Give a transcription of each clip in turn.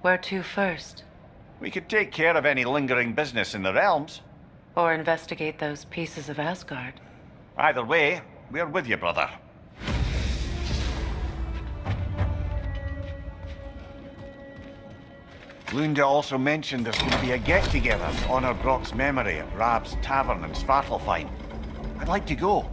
Where to first? We could take care of any lingering business in the realms. Or investigate those pieces of Asgard? Either way, we're with you, brother. Lunda also mentioned there's going to be a get-together to honor Brock's memory at Rab's Tavern in Svartalfheim. I'd like to go.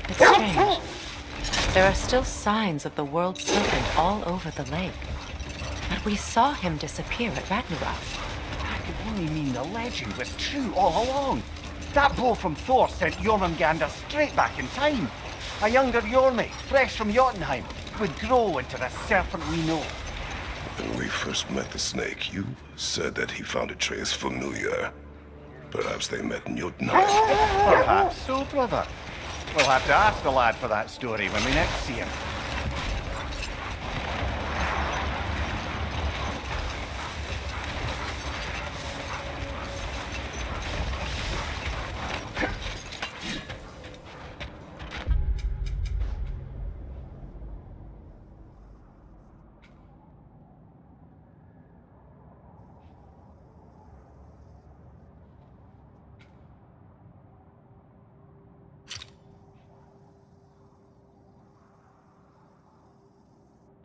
It's strange. There are still signs of the World Serpent all over the lake. But we saw him disappear at Ragnarok. That could only mean the legend was true all along. That blow from Thor sent Jormungandr straight back in time. A younger Jormi, fresh from Jotunheim, would grow into the serpent we know. When we first met the snake, you said that he found Atreus familiar. Perhaps they met in Jotunheim. Perhaps so, brother. We'll have to ask the lad for that story when we next see him.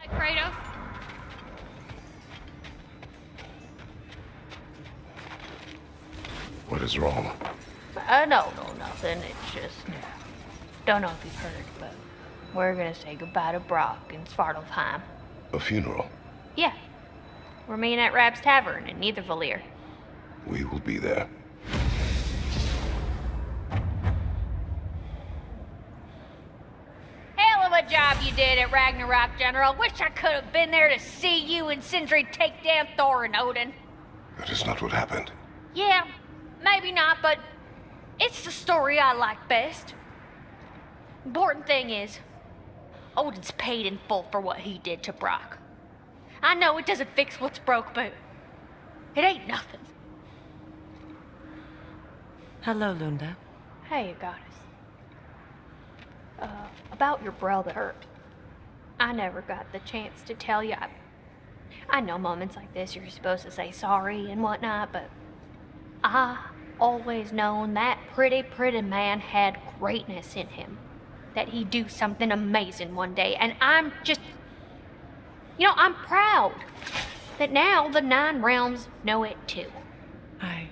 Kratos? What is wrong? No, nothing. It's just... Don't know if you've heard, but we're gonna say goodbye to Brock in Svartalfheim. A funeral. Yeah. We're meeting at Rab's Tavern in Niedervalir. We will be there. Hell of a job you did at Ragnarok, General. Wish I could have been there to see you and Sindri take down Thor and Odin. That is not what happened. Yeah, maybe not, but it's the story I like best. Important thing is, Odin's paid in full for what he did to Brock. I know it doesn't fix what's broke, but it ain't nothing. Hello, Lunda. Hey, goddess. About your brother. I never got the chance to tell you. I know moments like this you're supposed to say sorry and whatnot, but I always known that pretty man had greatness in him. That he'd do something amazing one day, and I'm just... I'm proud that now the Nine Realms know it too. I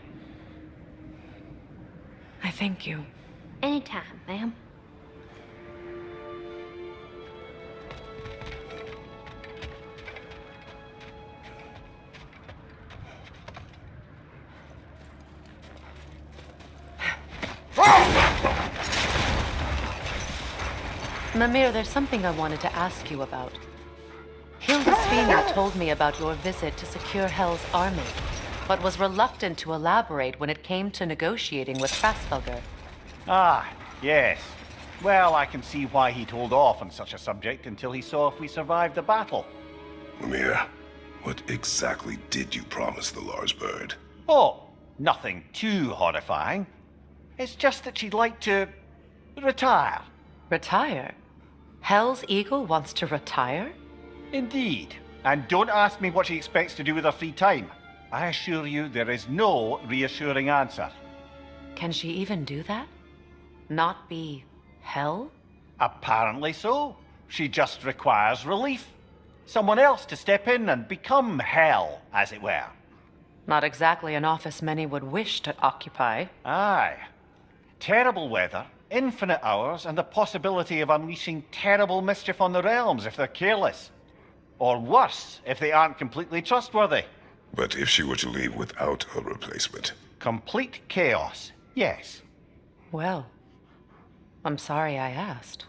thank you. Anytime, ma'am. Mimir, there's something I wanted to ask you about. Hildisvina told me about your visit to secure Hel's army, but was reluctant to elaborate when it came to negotiating with Hraesvelgr. Ah, yes. Well, I can see why he'd hold off on such a subject until he saw if we survived the battle. Mimir, what exactly did you promise the Lars bird? Oh, nothing too horrifying. It's just that she'd like to... retire. Retire? Hel's Eagle wants to retire? Indeed. And don't ask me what she expects to do with her free time. I assure you there is no reassuring answer. Can she even do that? Not be Hel? Apparently so. She just requires relief. Someone else to step in and become Hel, as it were. Not exactly an office many would wish to occupy. Aye. Terrible weather, infinite hours, and the possibility of unleashing terrible mischief on the realms if they're careless. Or worse, if they aren't completely trustworthy. But if she were to leave without a replacement? Complete chaos, yes. Well, I'm sorry I asked.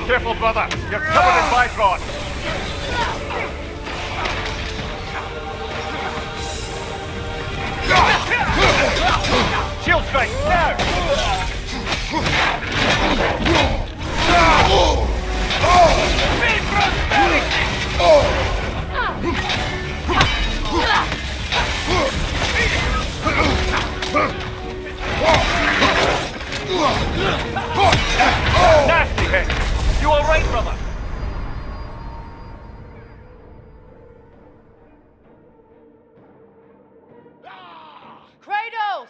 Careful, brother. You're covered in Bifrost. Shield strike, now! Nasty hit! You alright, brother? Kratos!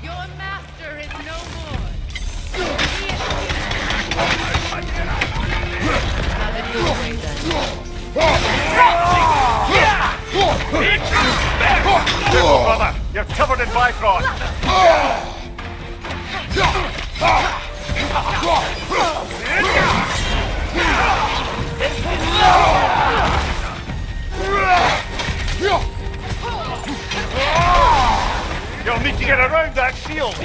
Your master is no more. How did you agree then? Careful, brother. You're covered in Bifrost. You'll need to get around that shield.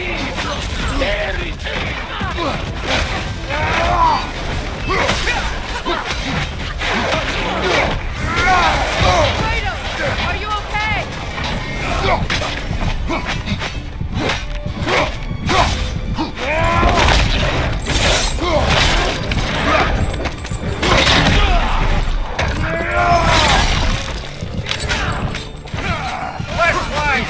Kratos! Are you okay? Left flank.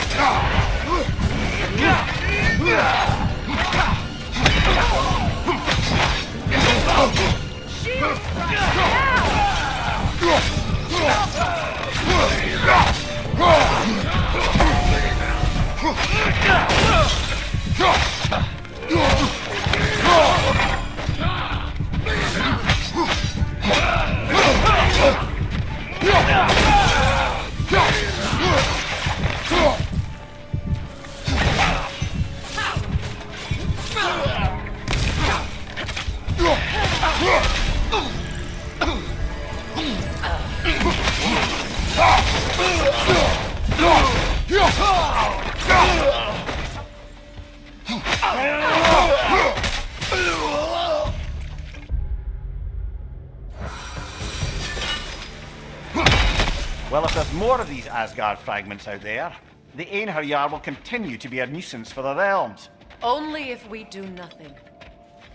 Well, if there's more of these Asgard fragments out there, the Einherjar will continue to be a nuisance for the realms. Only if we do nothing.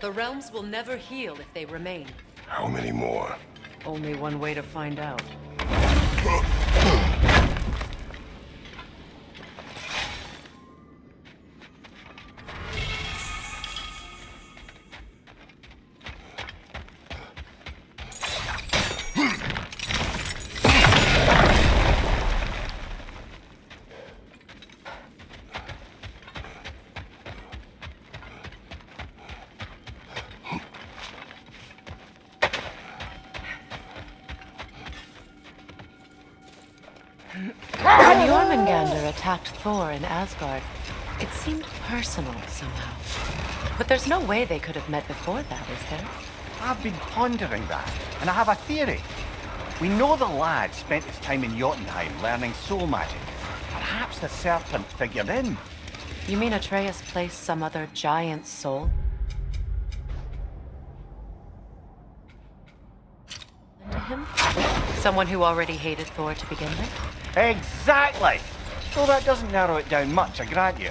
The realms will never heal if they remain. How many more? Only one way to find out. When Jormungandr attacked Thor in Asgard, it seemed personal somehow. But there's no way they could have met before that, is there? I've been pondering that, and I have a theory. We know the lad spent his time in Jotunheim learning soul magic. Perhaps the serpent figured in. You mean Atreus placed some other giant soul into him? Someone who already hated Thor to begin with? Exactly! Though that doesn't narrow it down much, I grant you.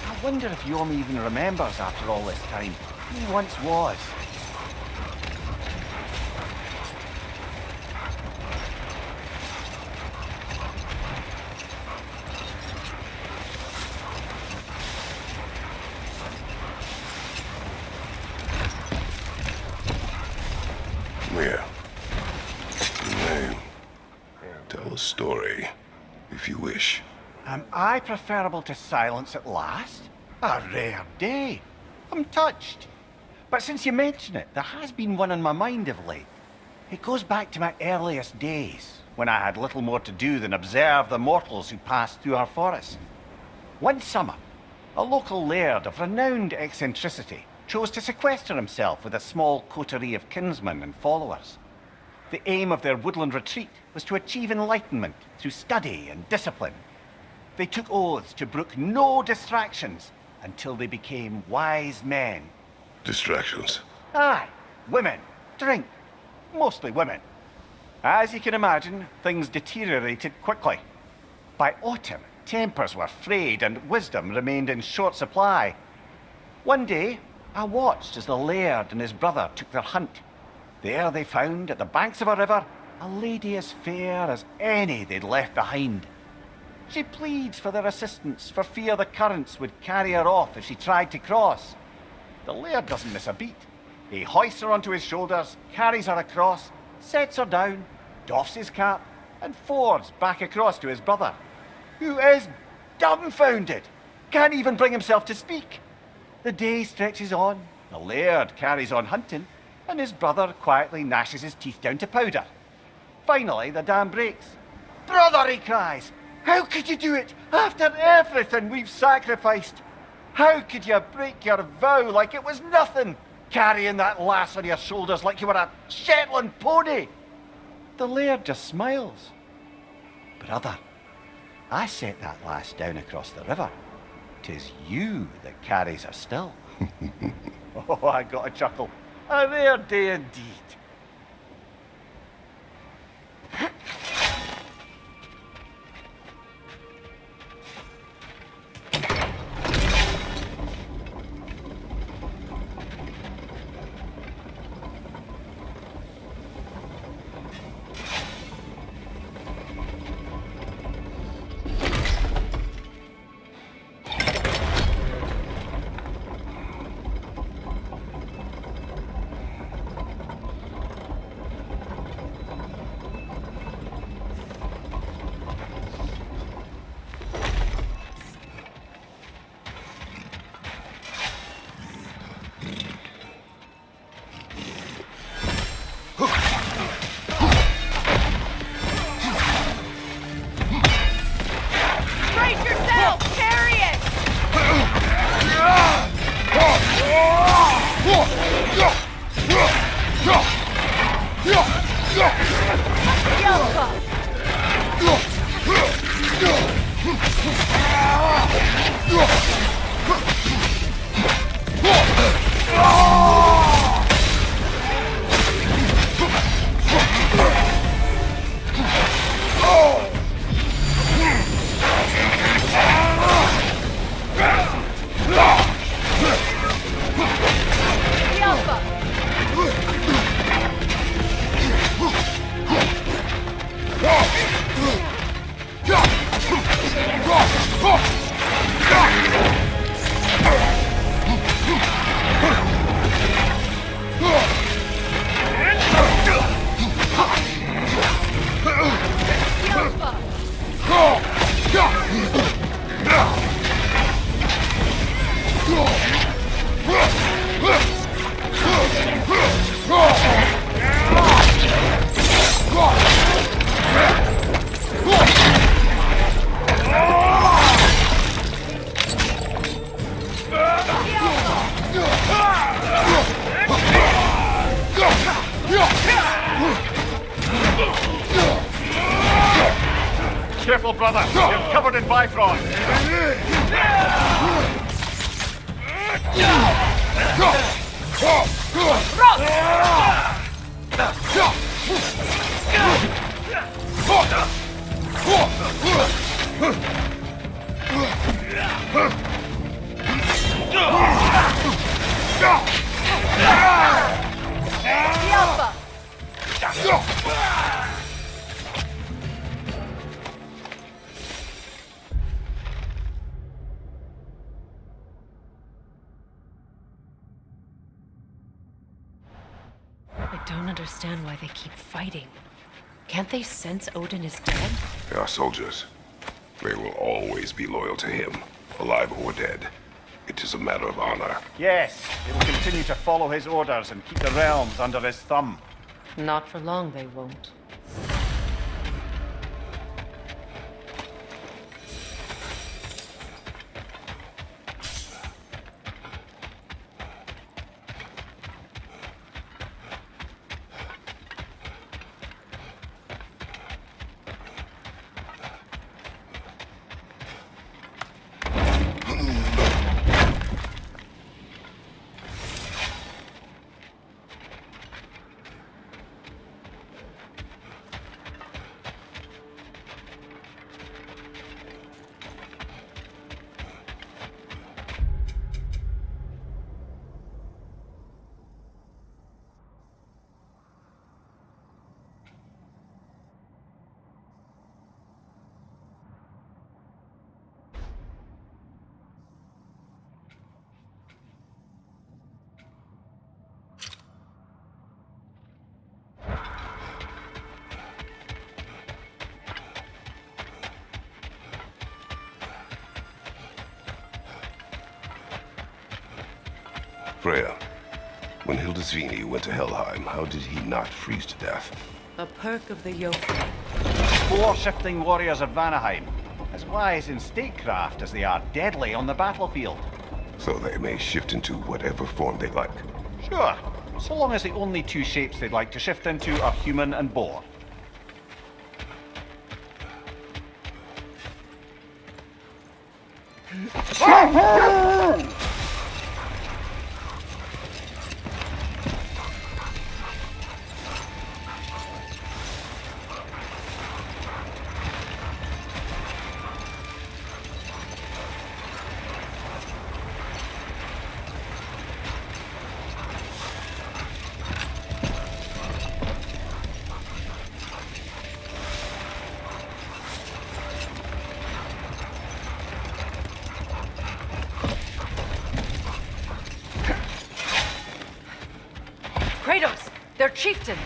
I wonder if Yom even remembers after all this time who he once was. Where? Name. Tell a story, if you wish. Am I preferable to silence at last? A rare day. I'm touched. But since you mention it, there has been one on my mind of late. It goes back to my earliest days, when I had little more to do than observe the mortals who passed through our forest. One summer, a local laird of renowned eccentricity chose to sequester himself with a small coterie of kinsmen and followers. The aim of their woodland retreat was to achieve enlightenment through study and discipline. They took oaths to brook no distractions until they became wise men. Distractions. Aye, women, drink, mostly women. As you can imagine, things deteriorated quickly. By autumn, tempers were frayed and wisdom remained in short supply. One day, I watched as the laird and his brother took their hunt. There they found, at the banks of a river, a lady as fair as any they'd left behind. She pleads for their assistance for fear the currents would carry her off if she tried to cross. The laird doesn't miss a beat. He hoists her onto his shoulders, carries her across, sets her down, doffs his cap, and fords back across to his brother, who is dumbfounded, can't even bring himself to speak. The day stretches on, the laird carries on hunting, and his brother quietly gnashes his teeth down to powder. Finally, the dam breaks. "Brother," he cries, "how could you do it after everything we've sacrificed? How could you break your vow like it was nothing, carrying that lass on your shoulders like you were a Shetland pony?" The laird just smiles. "Brother, I set that lass down across the river. 'Tis you that carries her still." Oh, I got a chuckle. A rare day indeed. Brace yourself! Carry it! Careful, brother. You're covered in bifrost. I don't understand why they keep fighting. Can't they sense Odin is dead? They are soldiers. They will always be loyal to him, alive or dead. It is a matter of honor. Yes, he will continue to follow his orders and keep the realms under his thumb. Not for long, they won't. Freya, when Hildisvini went to Helheim, how did he not freeze to death? A perk of the Jofa. 4 shifting warriors of Vanaheim, as wise in statecraft as they are deadly on the battlefield. So they may shift into whatever form they like. Sure, so long as the only 2 shapes they'd like to shift into are human and boar. Kratos! Their chieftain!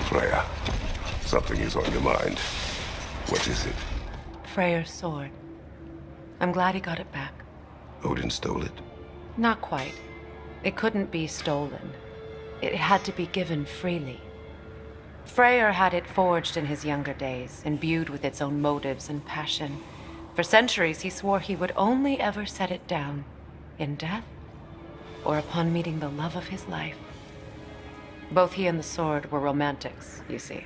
Freya, something is on your mind. What is it? Freyr's sword. I'm glad he got it back. Odin stole it? Not quite. It couldn't be stolen. It had to be given freely. Freyr had it forged in his younger days, imbued with its own motives and passion. For centuries, he swore he would only ever set it down in death or upon meeting the love of his life. Both he and the sword were romantics, you see.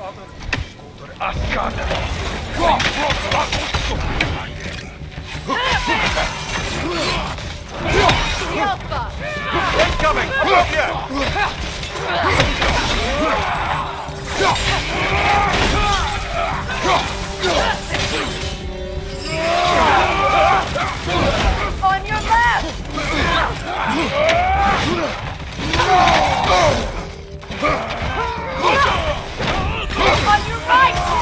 Incoming! Above you! On your left! On your right!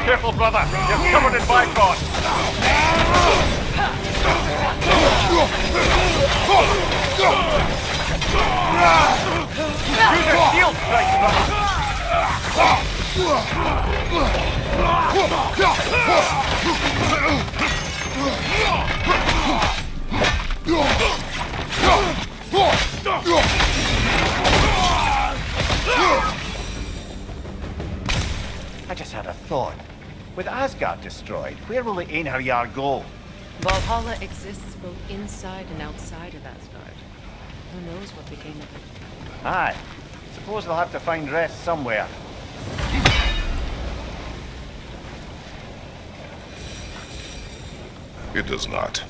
Careful, brother! You're covered in bifrost! Use your shield strike, brother! I just had a thought. With Asgard destroyed, where will the Einherjar go? Valhalla exists both inside and outside of Asgard. Who knows what became of it? Aye. Suppose they'll have to find rest somewhere. It does not.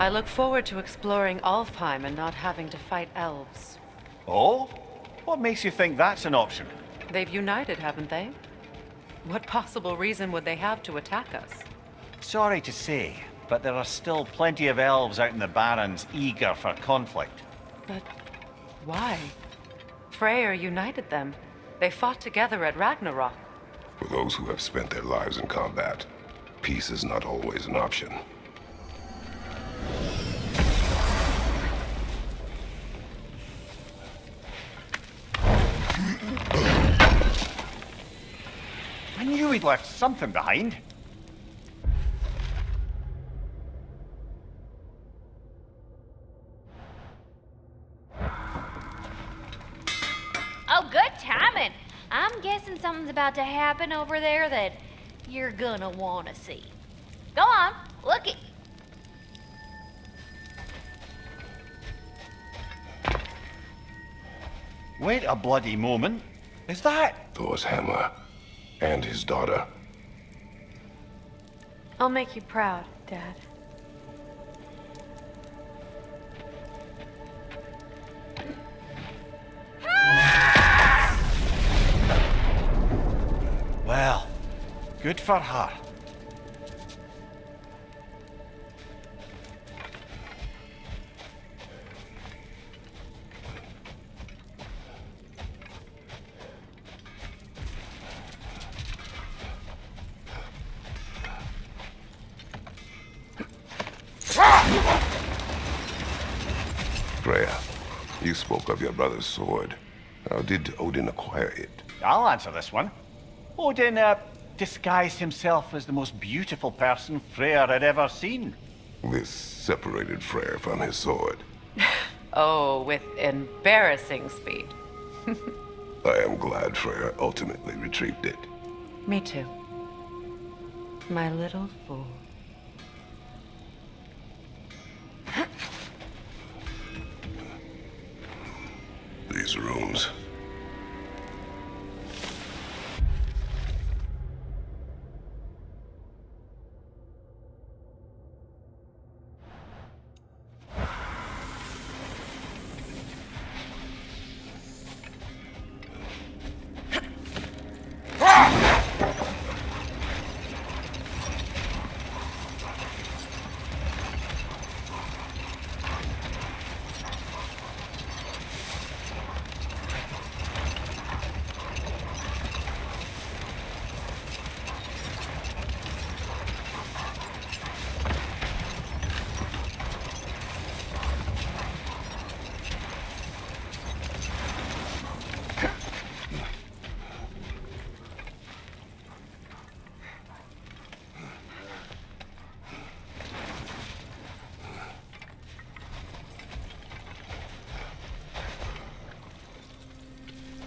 I look forward to exploring Alfheim and not having to fight elves. Oh? What makes you think that's an option? They've united, haven't they? What possible reason would they have to attack us? Sorry to say, but there are still plenty of elves out in the Barrens eager for conflict. But why? Freyr united them. They fought together at Ragnarok. For those who have spent their lives in combat, peace is not always an option. I knew he'd left something behind. Oh, good timing. I'm guessing something's about to happen over there that you're gonna want to see. Go on, look it. Wait a bloody moment. Is that? Thor's hammer and his daughter. I'll make you proud, Dad. Well, good for her. Freya, you spoke of your brother's sword. How did Odin acquire it? I'll answer this one. Odin, disguised himself as the most beautiful person Freyr had ever seen. This separated Freyr from his sword. Oh, with embarrassing speed. I am glad Freyr ultimately retrieved it. Me too. My little fool. These rooms.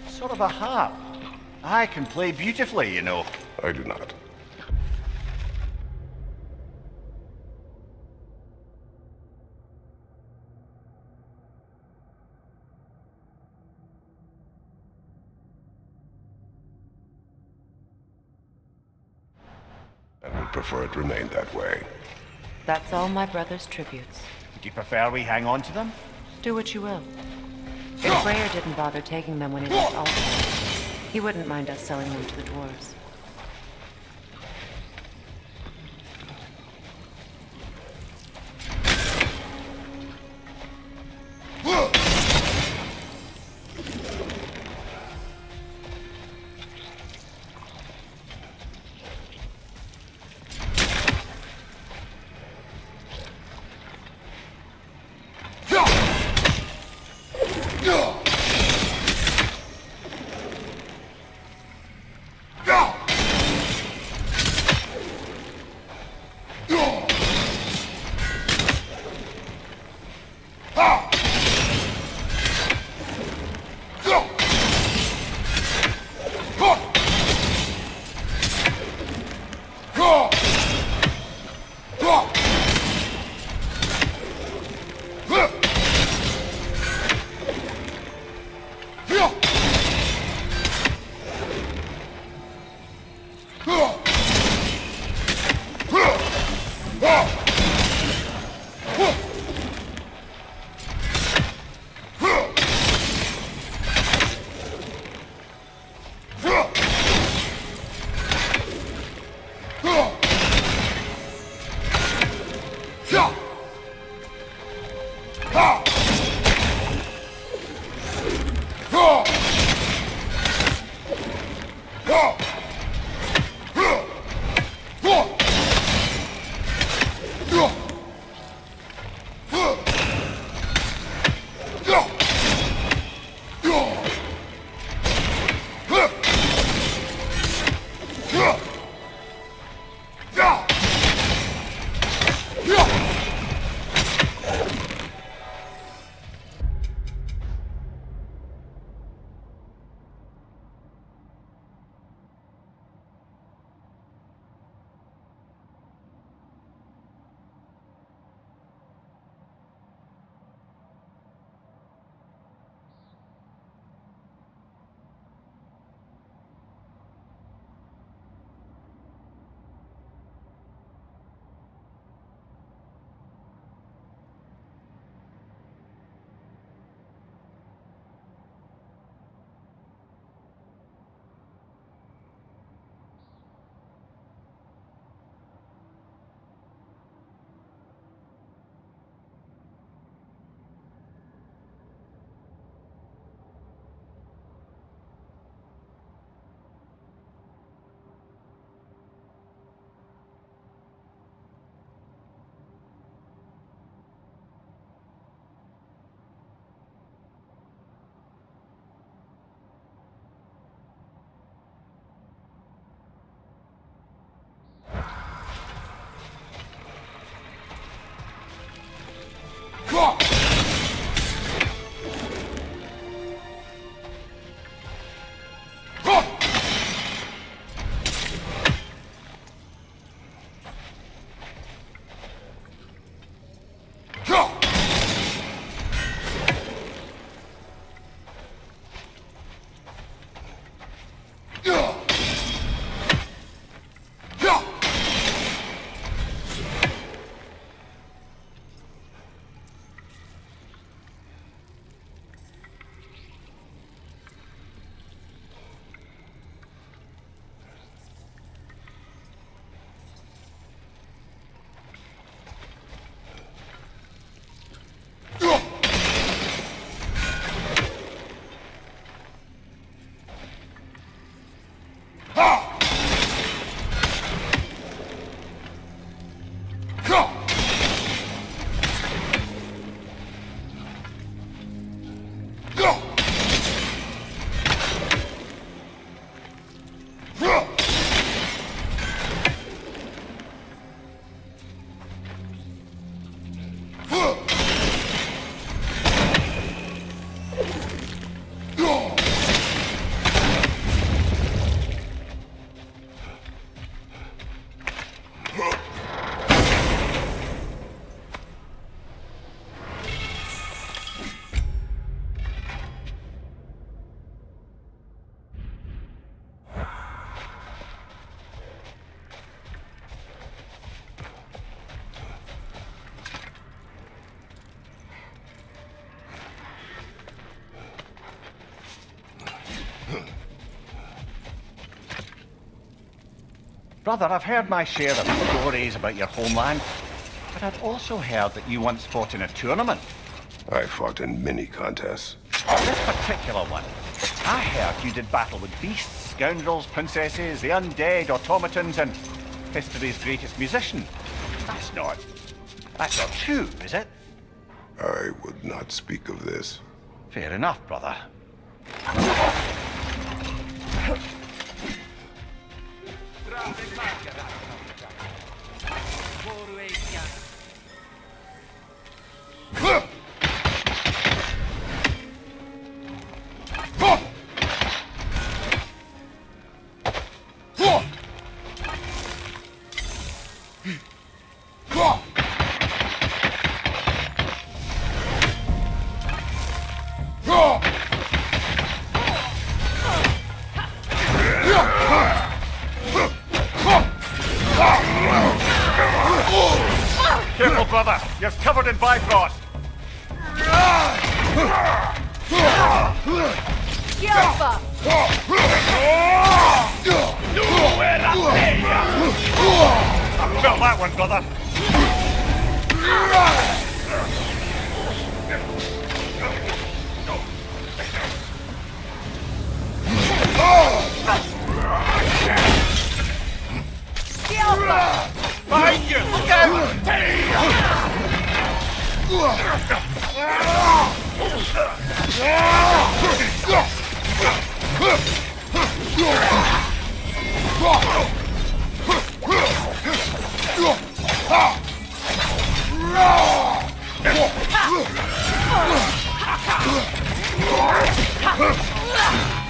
Sort of a harp. I can play beautifully, you know. I do not. And would prefer it remain that way. That's all my brother's tributes. Do you prefer we hang on to them? Do what you will. If Freyr didn't bother taking them when he left Alfheim, he wouldn't mind us selling them to the dwarves. Go! Brother, I've heard my share of stories about your homeland, but I'd also heard that you once fought in a tournament. I fought in many contests. This particular one, I heard you did battle with beasts, scoundrels, princesses, the undead, automatons, and history's greatest musician. That's not true, is it? I would not speak of this. Fair enough, brother. Careful, brother! You're covered in Bifrost! Yopa! I felt that one, brother! Behind you! Look out!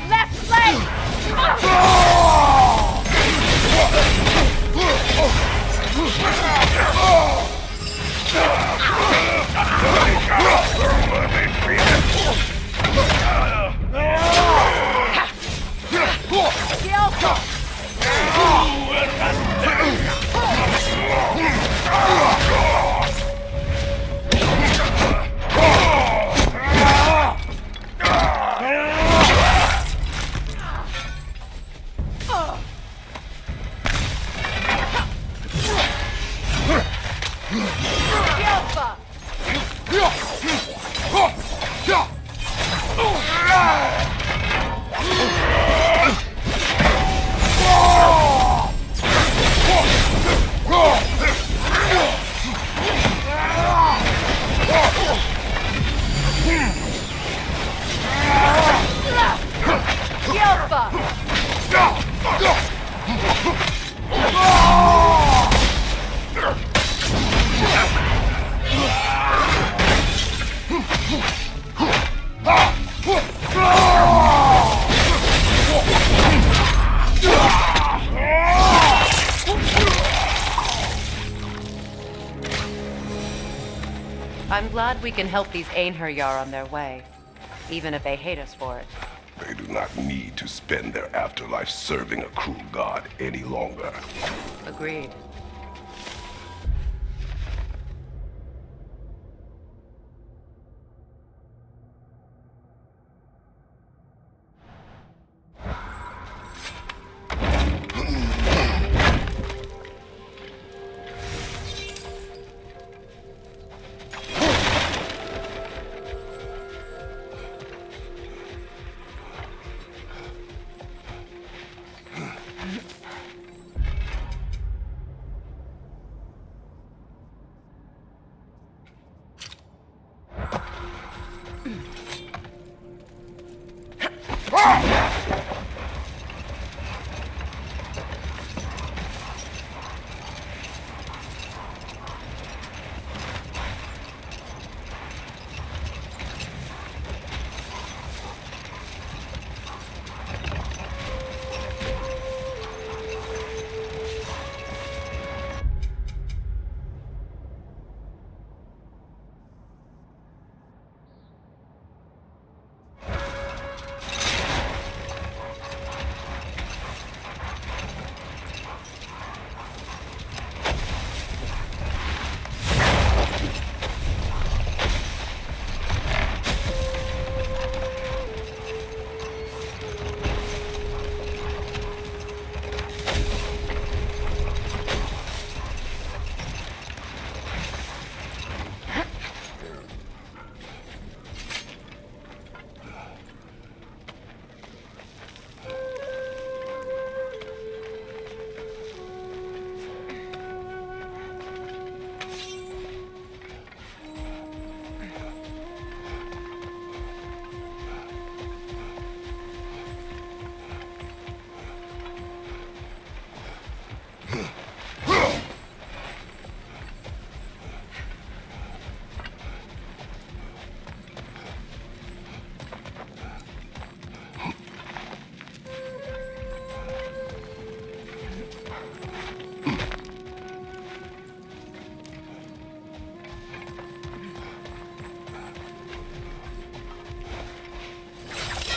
Left leg! I'm glad we can help these Einherjar on their way, even if they hate us for it. They do not need to spend their afterlife serving a cruel god any longer. Agreed.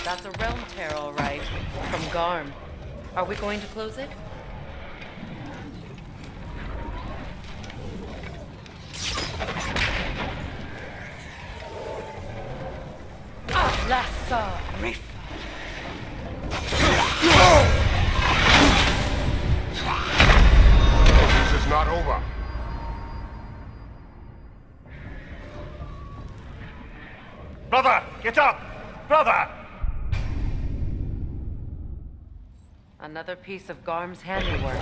That's a realm tear, all right. From Garm. Are we going to close it? Lassa Riff. This is not over. Brother, get up! Brother! Another piece of Garm's handiwork.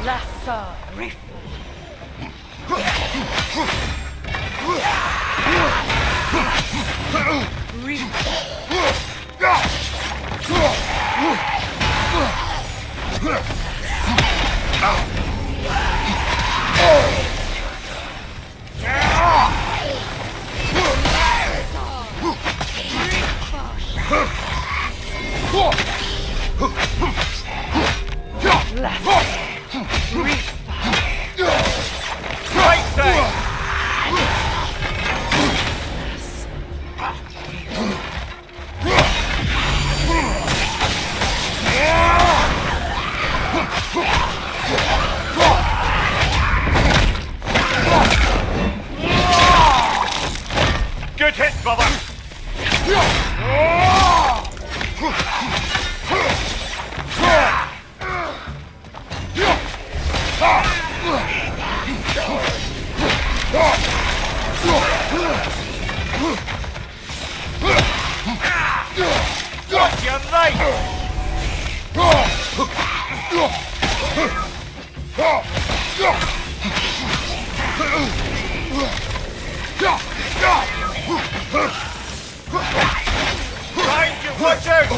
Lassa Reef. Right side! Good hit, brother! Got you right! Behind you, watch out!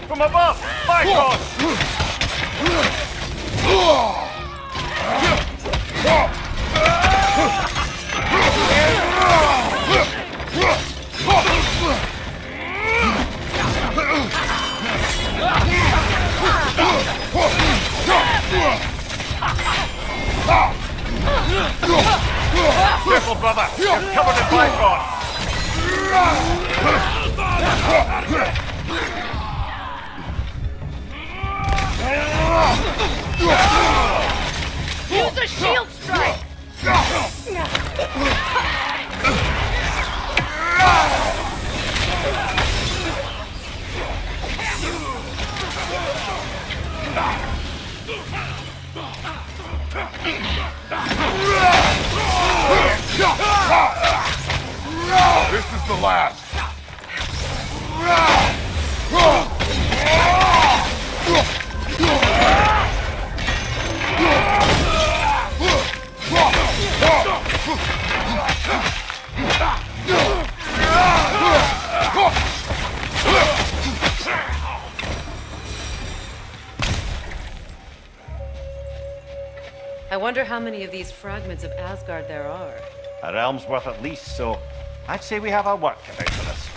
From above! My God! Careful, brother! You're covered in bygone! Use a shield strike! This is the last. I wonder how many of these fragments of Asgard there are. A realm's worth at least, so I'd say we have our work cut out for us.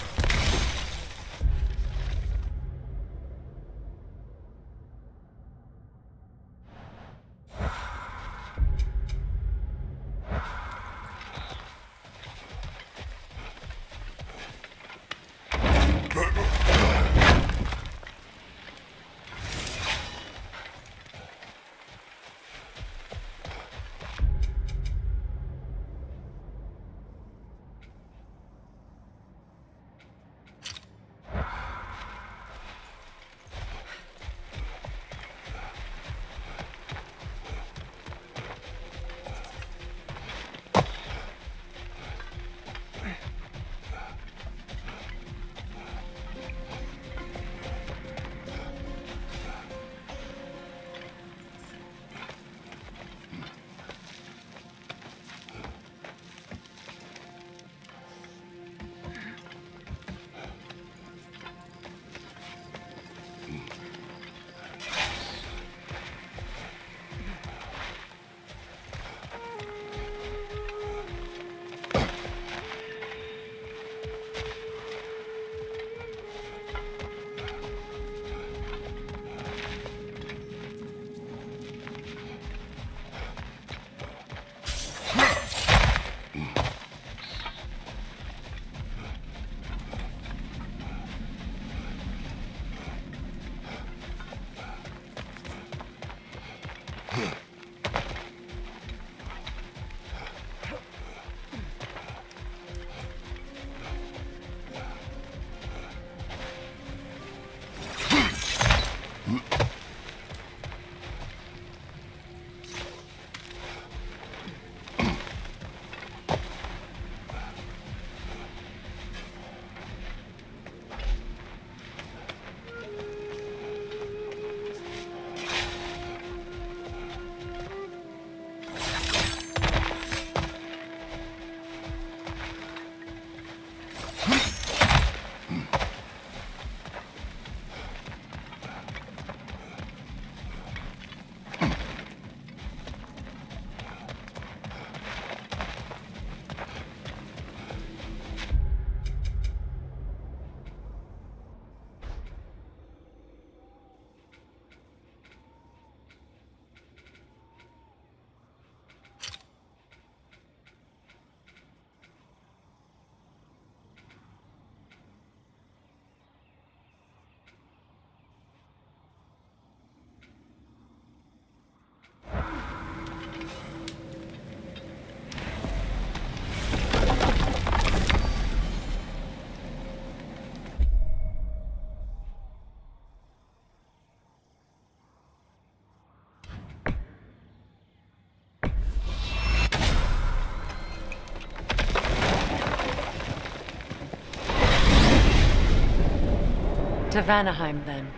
To Vanaheim, then.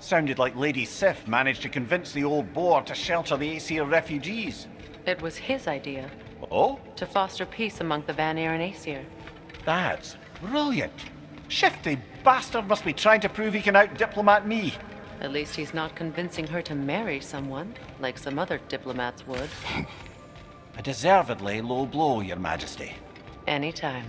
Sounded like Lady Sif managed to convince the old boar to shelter the Aesir refugees. It was his idea. Oh? To foster peace among the Vanir and Aesir. That's brilliant. Shifty bastard must be trying to prove he can out-diplomat me. At least he's not convincing her to marry someone, like some other diplomats would. A deservedly low blow, Your Majesty. Anytime.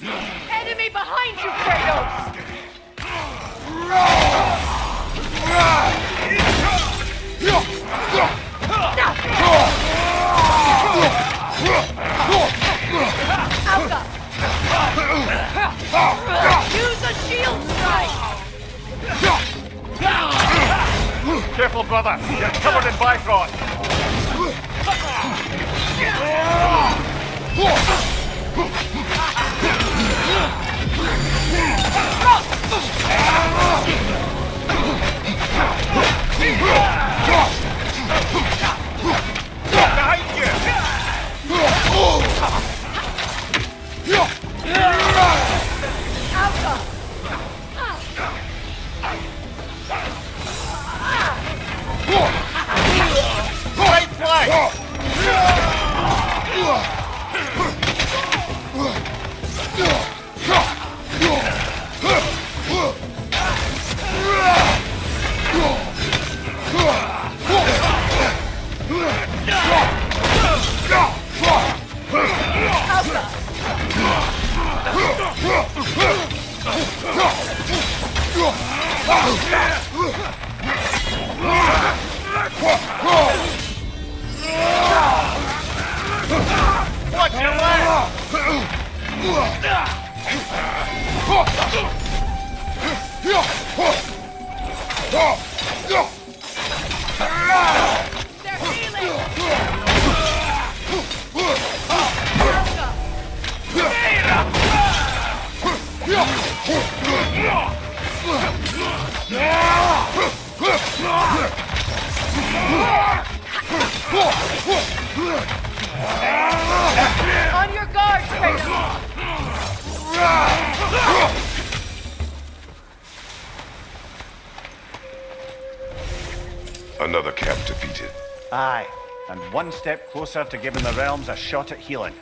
Enemy behind you, Kratos! Use a shield strike! Careful, brother. You're covered in Bifrost. Behind you! Right flank! Watch your They're healing! On your guard, Kratos! Another cap defeated. Aye, and one step closer to giving the realms a shot at healing.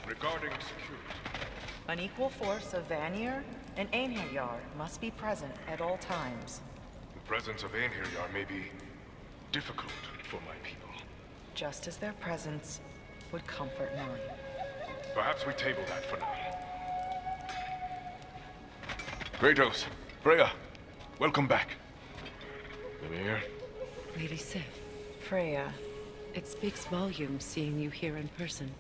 Regarding security, An equal force of Vanir and Einherjar must be present at all times. the presence of Einherjar may be difficult for my people. Just as their presence would comfort mine. Perhaps we table that for now. Kratos, Freya, welcome back. Mimir, Lady Sif, Freya, it speaks volumes seeing you here in person.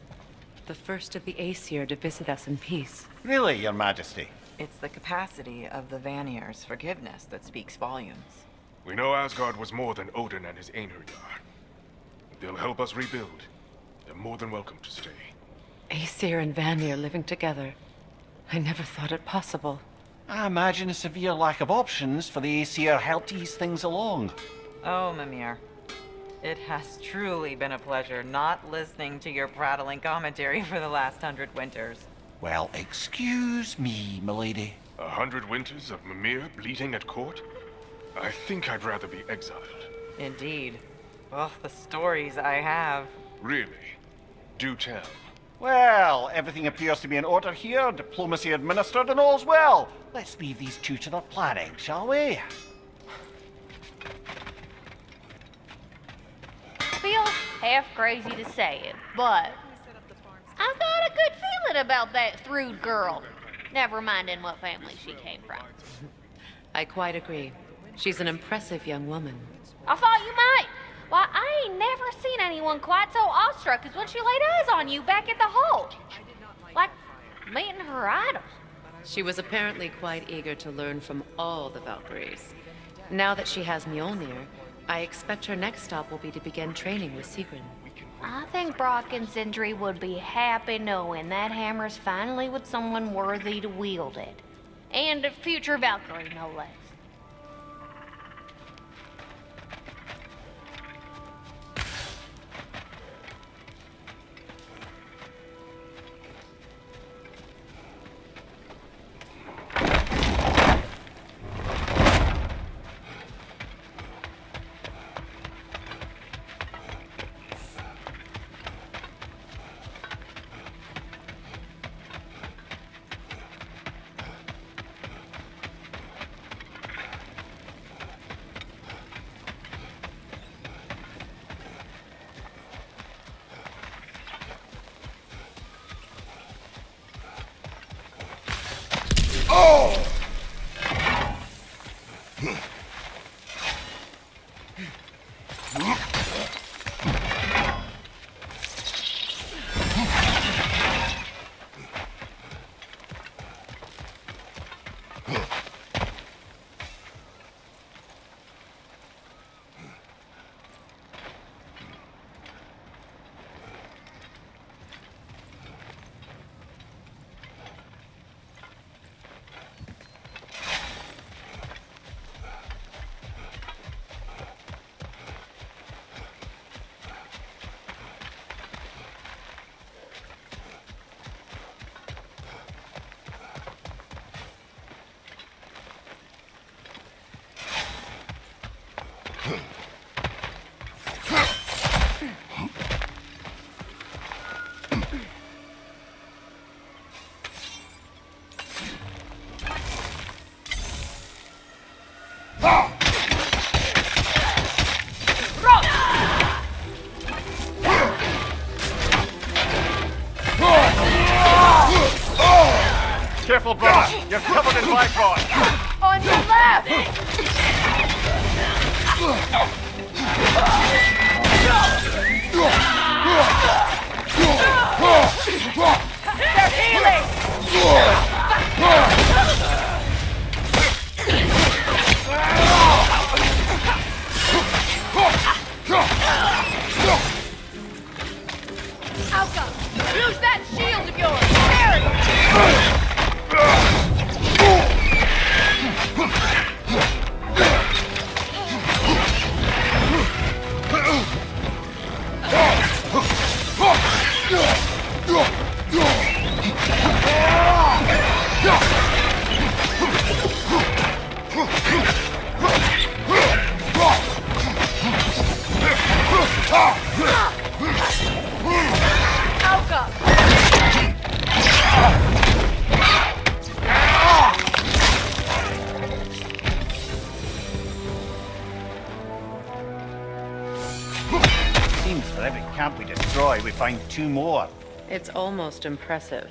The first of the Aesir to visit us in peace. Really, Your Majesty? it's the capacity of the Vanir's forgiveness that speaks volumes. we know Asgard was more than Odin and his Einherjar. If they'll help us rebuild, they're more than welcome to stay. Aesir and Vanir living together. I never thought it possible. I imagine a severe lack of options for the Aesir helped ease things along. Oh, Mimir. It has truly been a pleasure not listening to your prattling commentary for the last 100 winters. Well, excuse me, milady. 100 winters of Mimir bleating at court? I think I'd rather be exiled. Indeed. Oh, the stories I have. Really? Do tell. Well, everything appears to be in order here, diplomacy administered, and all's well. Let's leave these two to their planning, shall we? Feels half crazy to say it, but I got a good feeling about that Thrud girl. Never minding what family she came from. I quite agree. She's an impressive young woman. I thought you might. Why, I ain't never seen anyone quite so awestruck as when she laid eyes on you back at the hole. Like meeting her idol. She was apparently quite eager to learn from all the Valkyries. Now that she has Mjolnir, I expect her next stop will be to begin training with Sigrun. I think Brock and Sindri would be happy knowing that hammer's finally with someone worthy to wield it. And a future Valkyrie, no less. Careful, brother. You're covered in Bifrost. On your left! They're healing! Outcome! Use that shield of yours! There! Outcome! Seems for every camp we destroy, we find two more. It's almost impressive.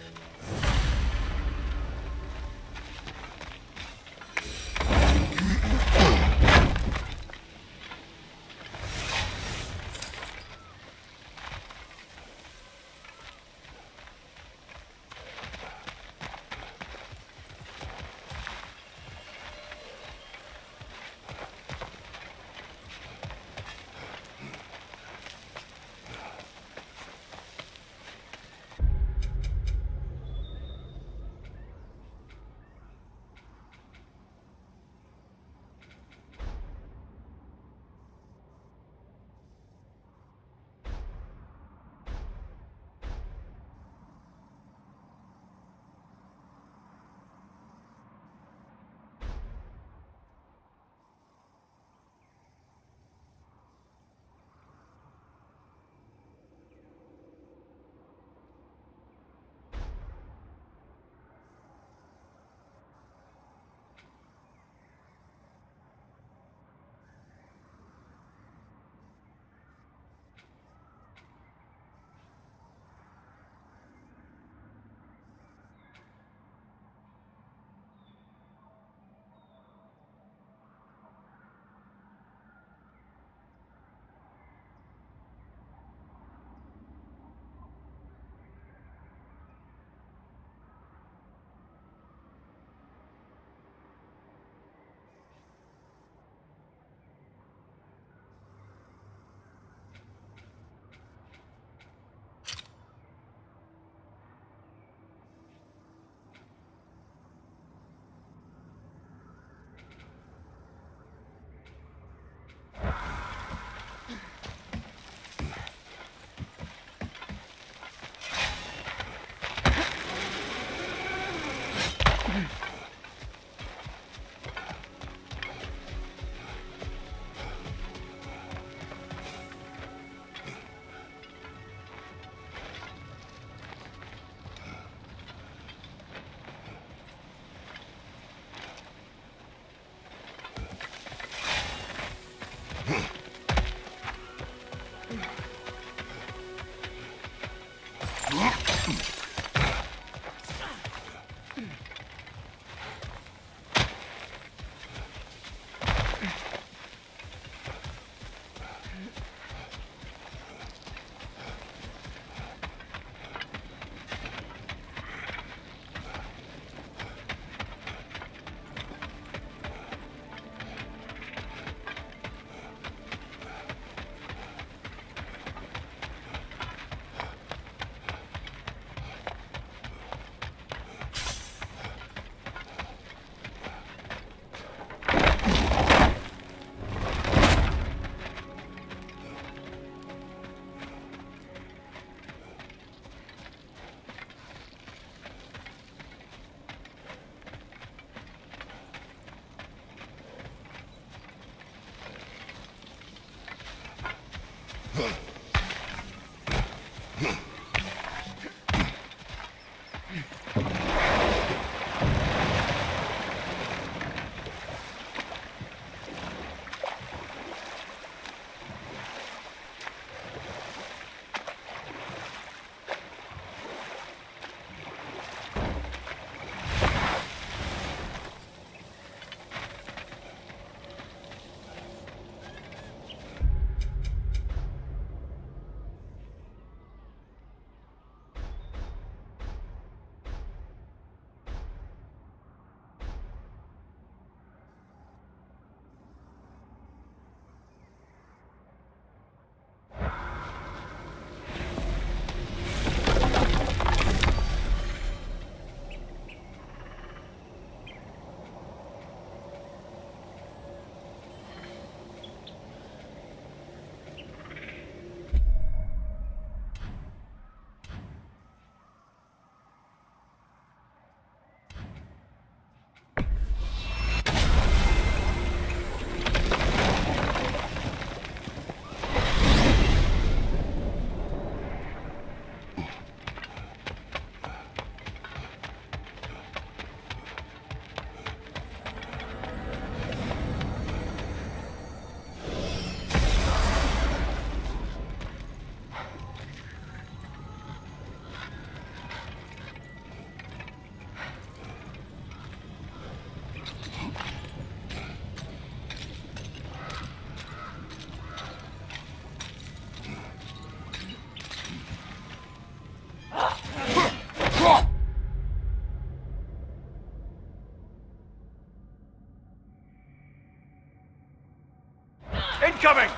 Incoming!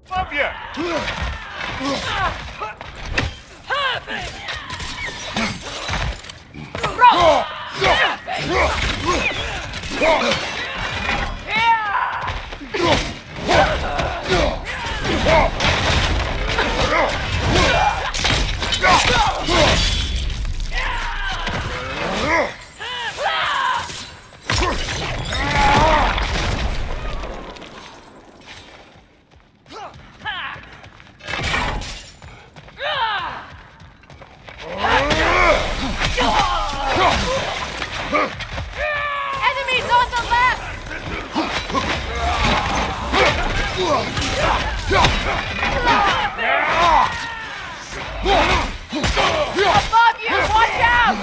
Above you! Enemies on the left! Above you! Watch out!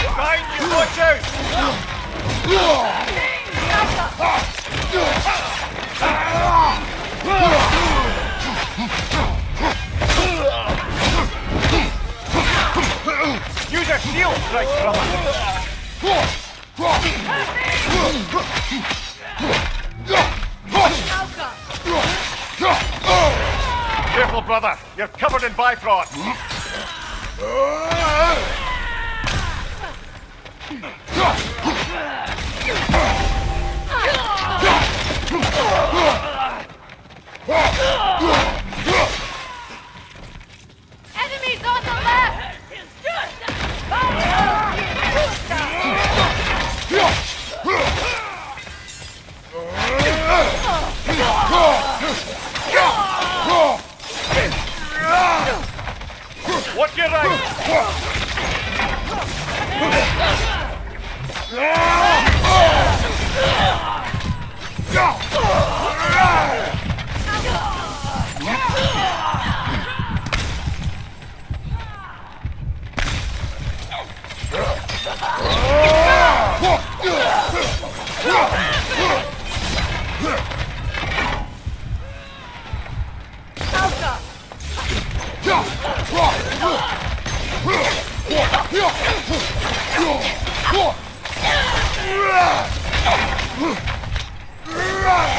Behind you, watch out! Use a shield strike, brother! Careful, brother! You're covered in Bifrost! Enemies on the left! Watch your right!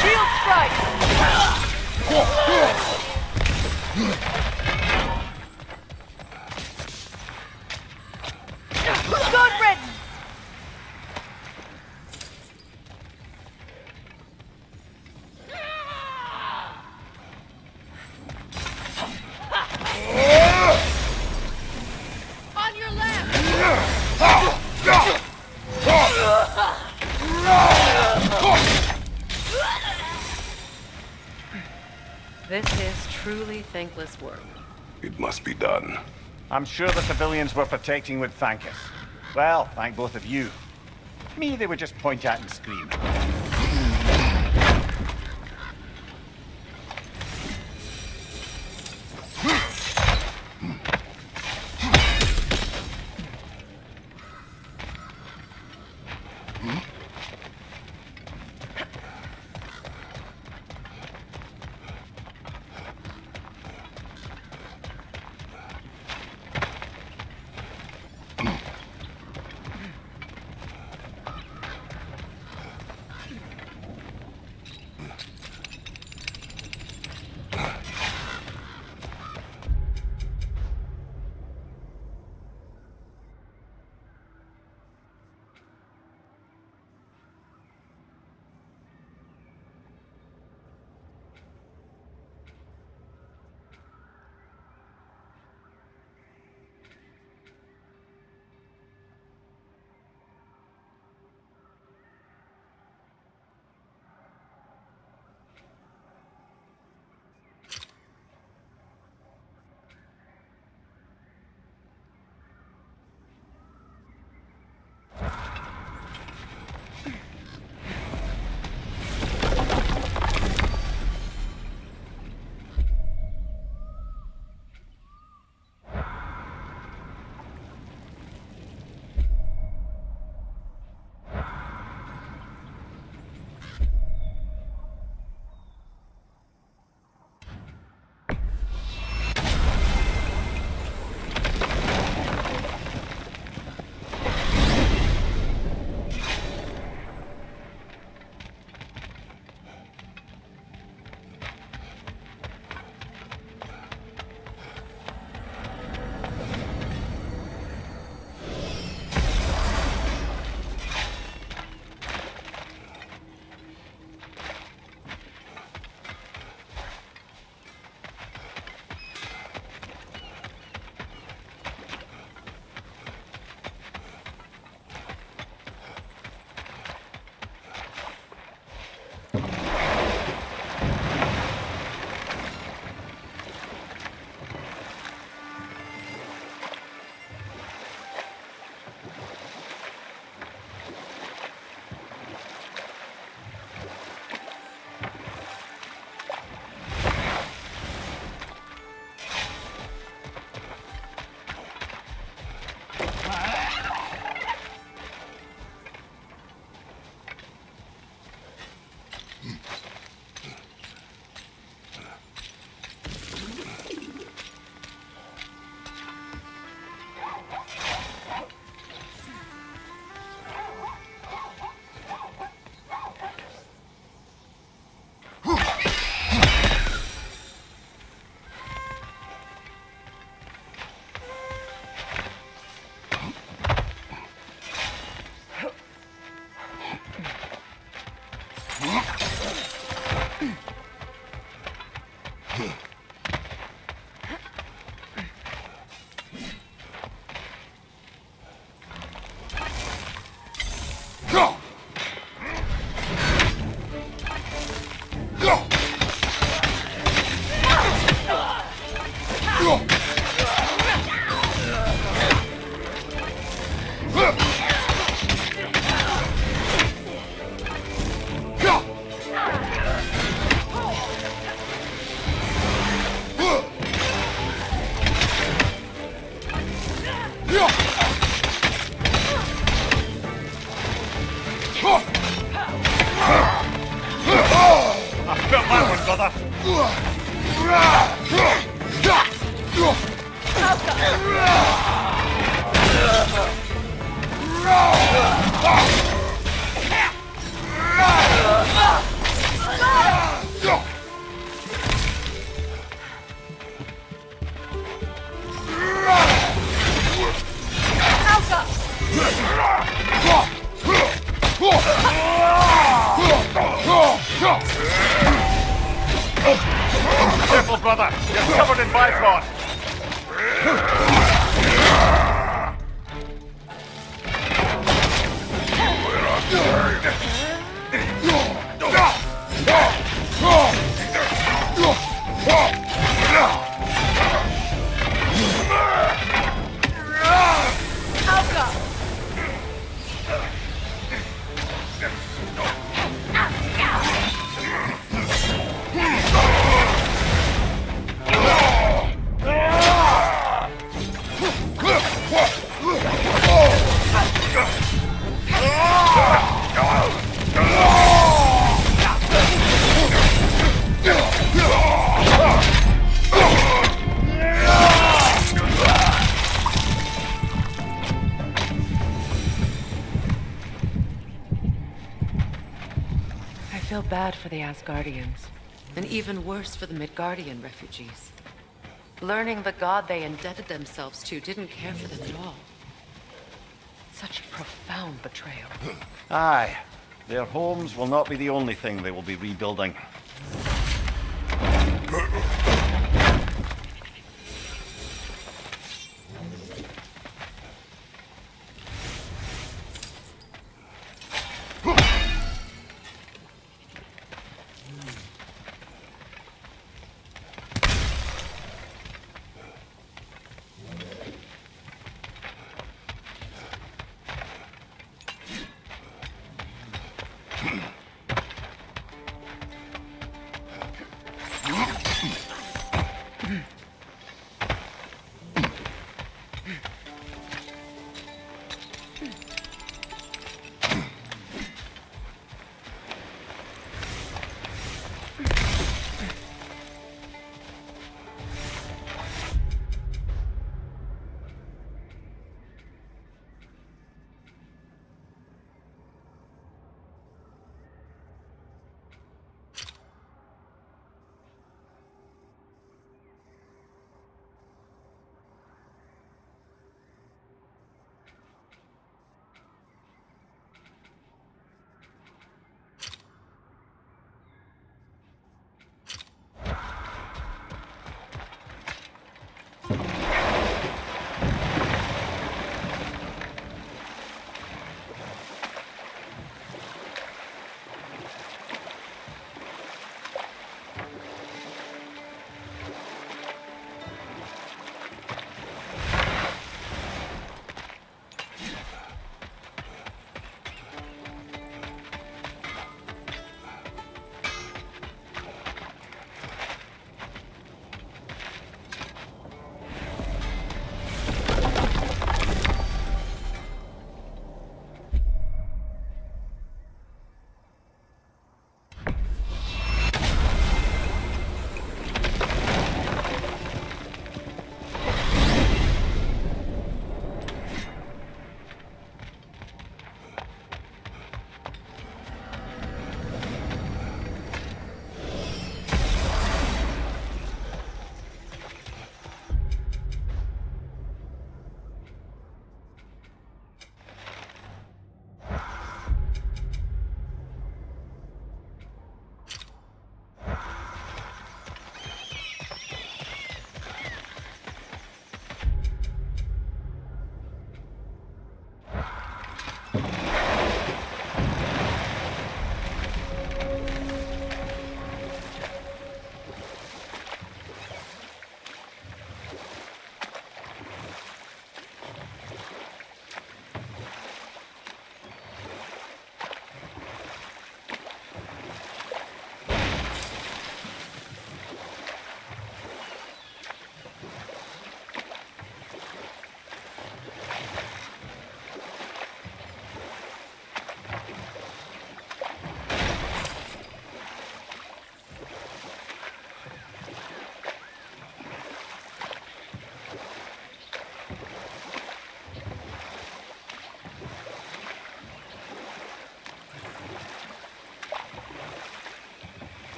Shield strike! Good riddance! On your left! This is truly thankless work. It must be done. I'm sure the civilians we're protecting would thank us. Well, thank both of you. Me, they would just point at and scream. I felt that one, brother. Careful, brother. You're covered in bifrost. I feel bad for the Asgardians, and even worse for the Midgardian refugees. Learning the god they indebted themselves to didn't care for them at all. Such a profound betrayal. Aye. Their homes will not be the only thing they will be rebuilding.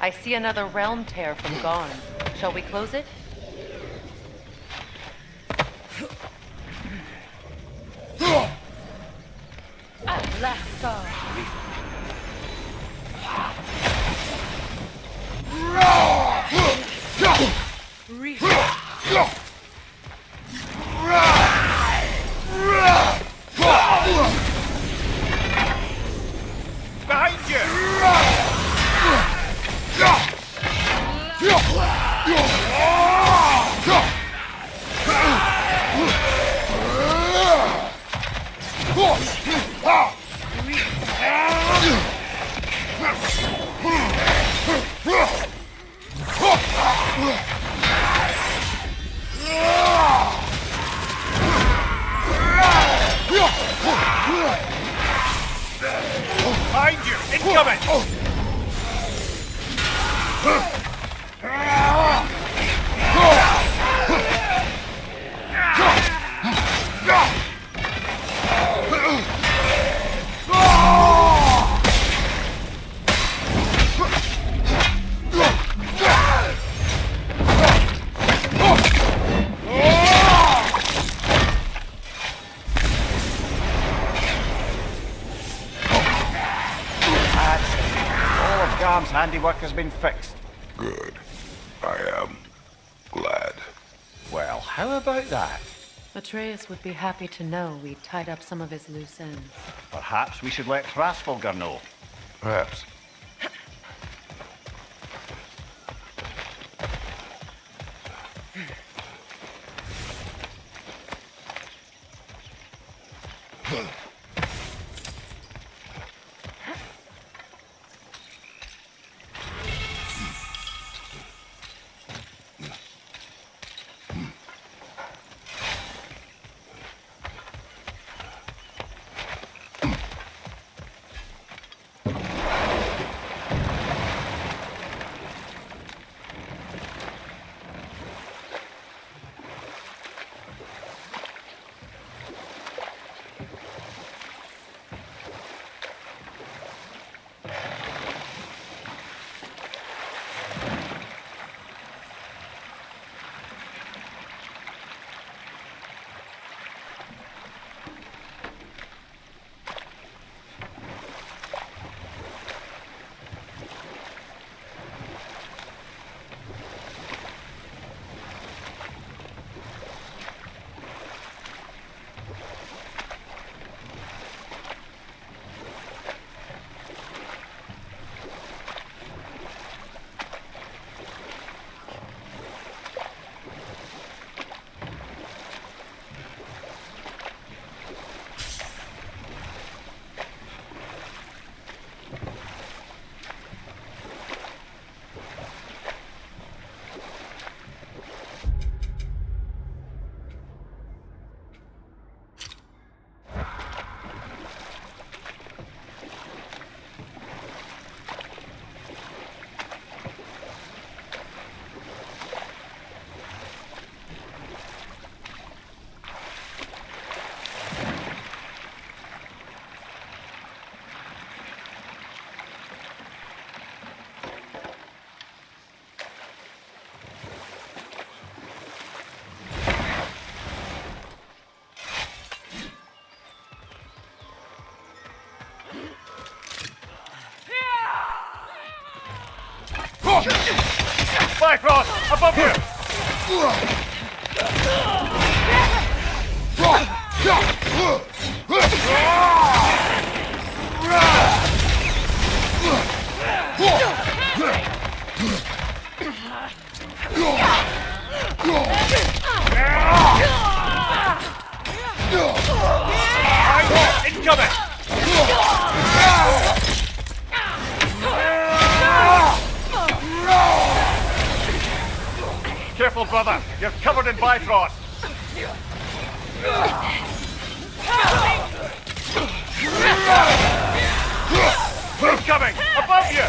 I see another realm tear from Garn. Shall we close it? At last, sir. Behind you! Behind you! Incoming! All of Garm's handiwork has been fixed. Good. I am glad. Well, how about that? Atreus would be happy to know we tied up some of his loose ends. Perhaps we should let Thrasfulgar know. Perhaps. Bifrost! Above you! Incoming! Careful, brother. You're covered in Bifrost. Incoming! Above you!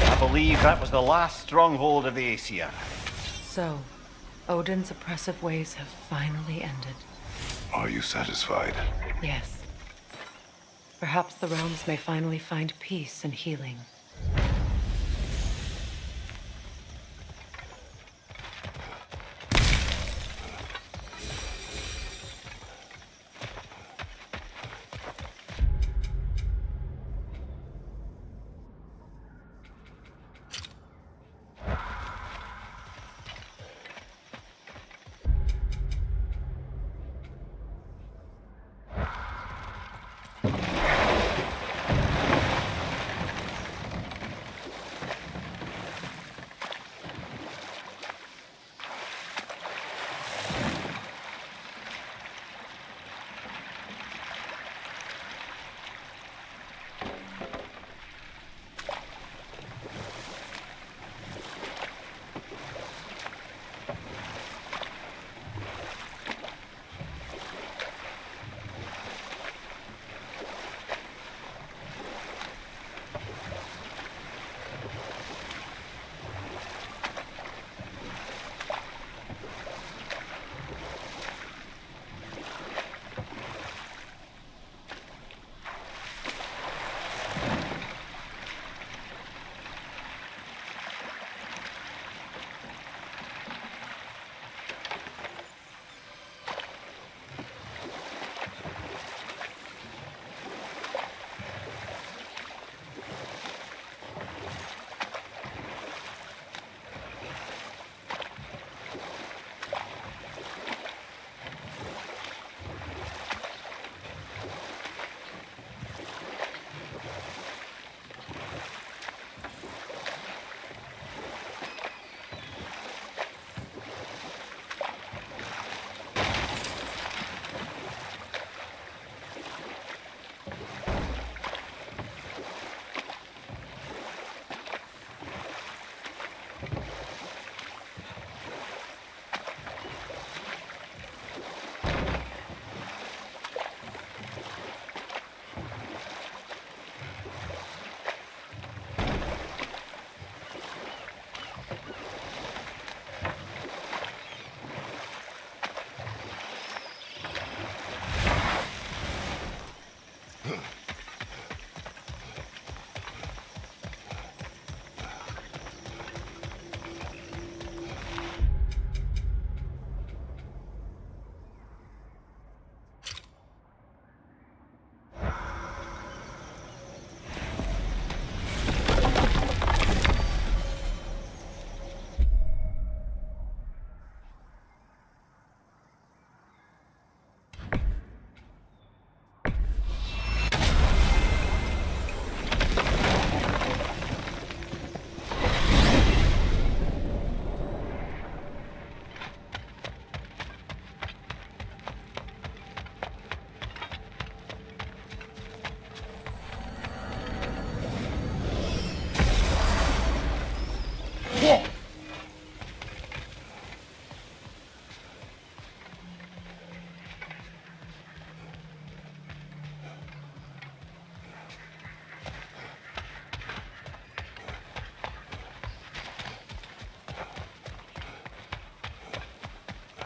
I believe that was the last stronghold of the Aesir. So, Odin's oppressive ways have finally ended. Are you satisfied? Yes. Perhaps the realms may finally find peace and healing.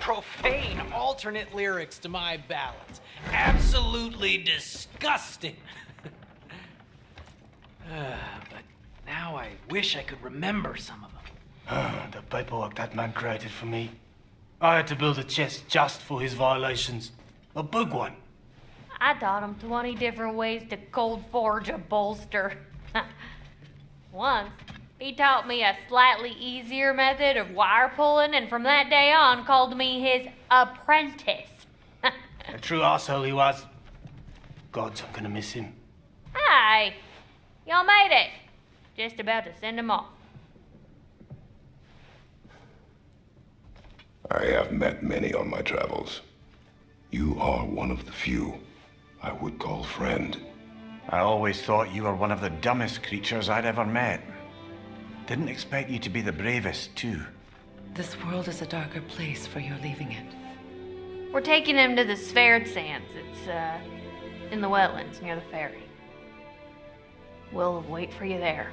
Profane alternate lyrics to my ballads. Absolutely disgusting. But now I wish I could remember some of them. The paperwork that man created for me. I had to build a chest just for his violations. A big one. I taught him 20 different ways to cold forge a bolster. Once, he taught me a slightly easier method of wire pulling, and from that day on called me his apprentice. A true arsehole he was. Gods, I'm gonna miss him. Hey, y'all made it. Just about to send him off. I have met many on my travels. You are one of the few I would call friend. I always thought you were one of the dumbest creatures I'd ever met. Didn't expect you to be the bravest, too. This world is a darker place for your leaving it. We're taking him to the Sverd Sands. It's, in the wetlands near the ferry. We'll wait for you there.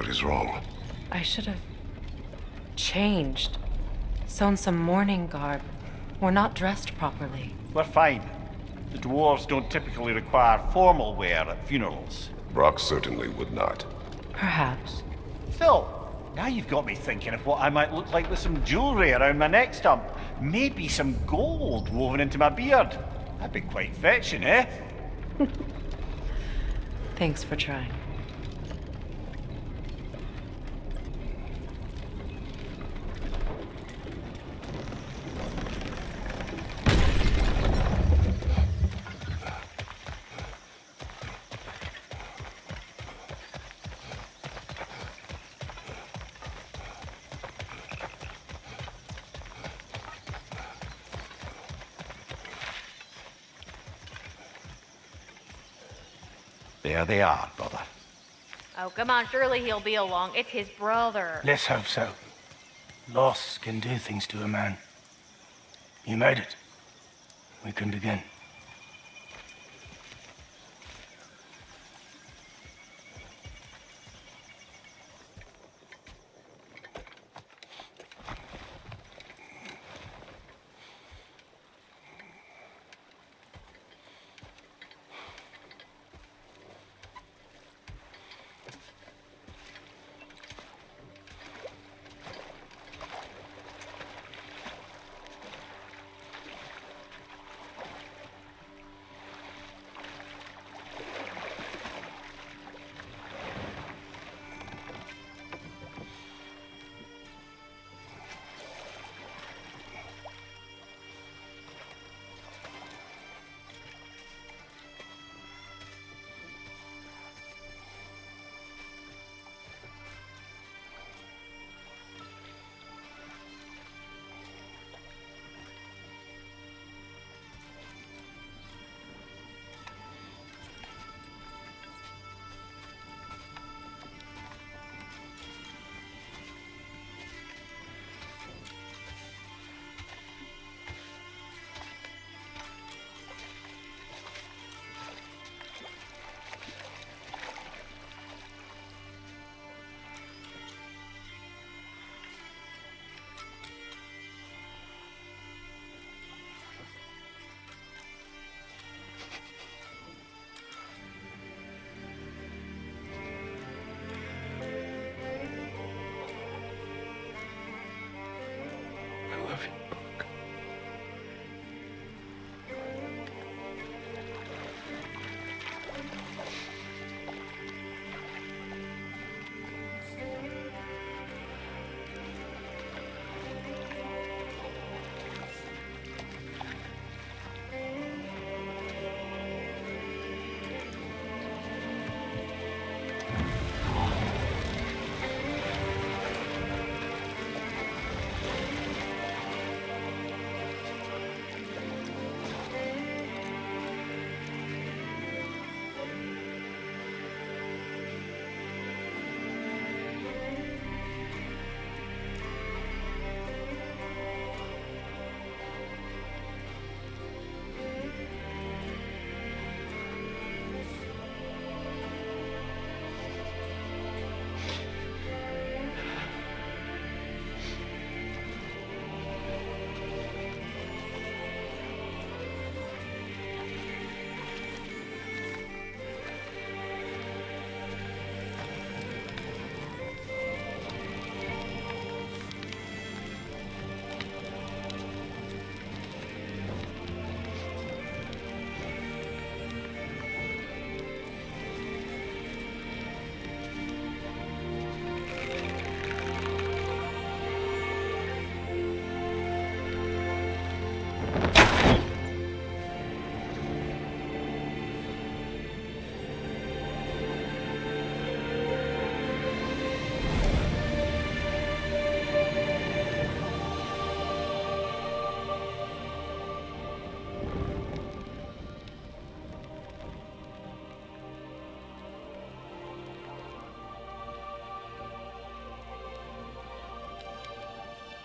What is wrong? I should have changed. Sewn some mourning garb. We're not dressed properly. We're fine. The dwarves don't typically require formal wear at funerals. Brock certainly would not. Perhaps. Still, now you've got me thinking of what I might look like with some jewellery around my neck stump. Maybe some gold woven into my beard. That'd be quite fetching, eh? Thanks for trying. There they are, brother. Oh, come on, surely he'll be along. It's his brother. Let's hope so. Loss can do things to a man. You made it. We can begin. I love you, Brock.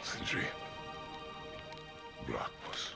Sindri. Brock was.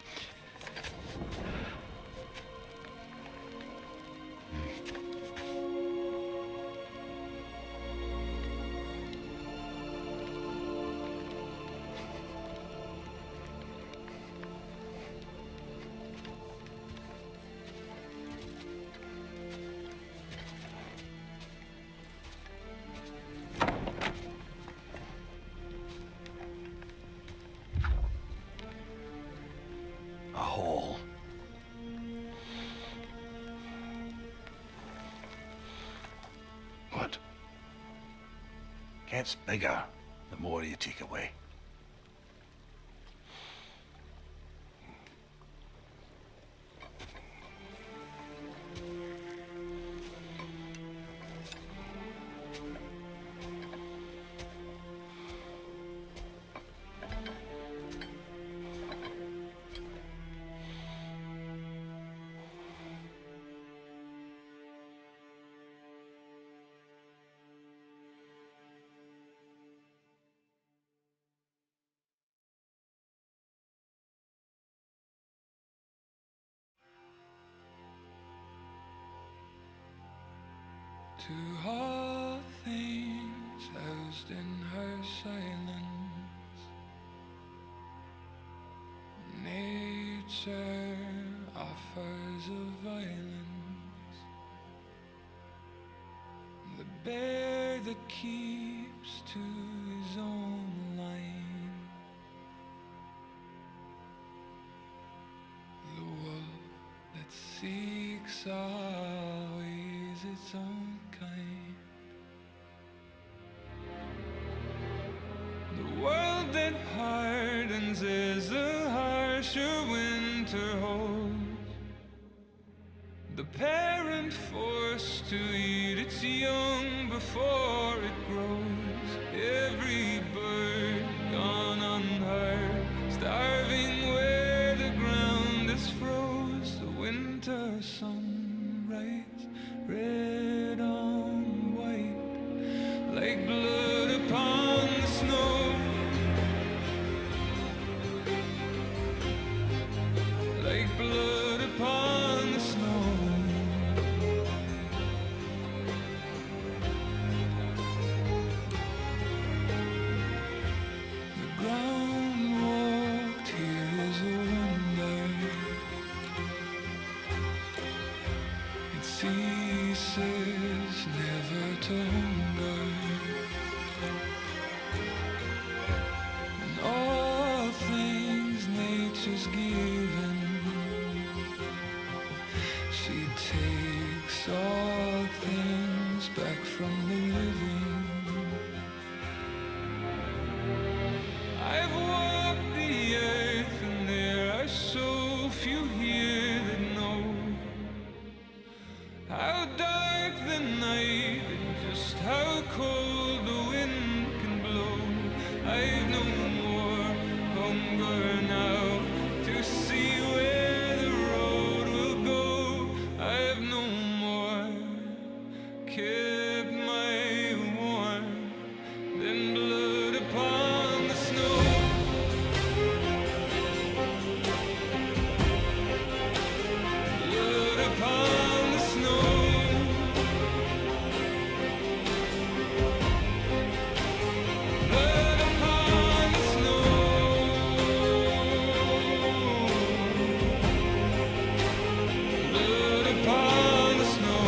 gets bigger, the more you take away. To all things housed in her silence, nature offers a violence, the bear that keeps to his own line, the wolf that seeks always its own kind, the world that hardens as the harsher winter holds, the parent forced to eat its young before it grows, every bird gone unheard, starving where the ground is froze, the winter sunrise, red on white, like blood upon the snow, like blood upon the snow. The ground walked here is a wonder, it ceases never to hunger, and all things nature's given, she takes all things back from the living. I've walked the earth and there are so few here that know how dark the night and just how cold the wind can blow. I've no more hunger now to see where the road will go. I've no more kept my warmth than blood upon the snow. Blood upon the snow. Blood upon the snow. Blood upon the snow.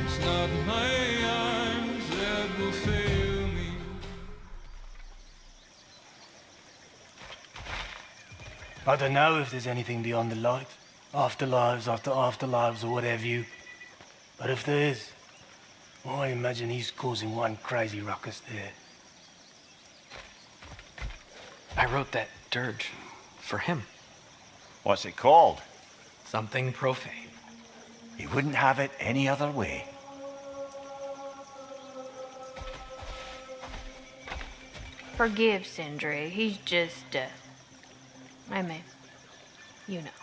It's not my arms that will fail me. I don't know if there's anything beyond the light. Afterlives after afterlives or whatever you. But if there is, I imagine he's causing one crazy ruckus there. I wrote that dirge for him. What's it called? Something profane. He wouldn't have it any other way. Forgive Sindri. He's just, I mean, you know.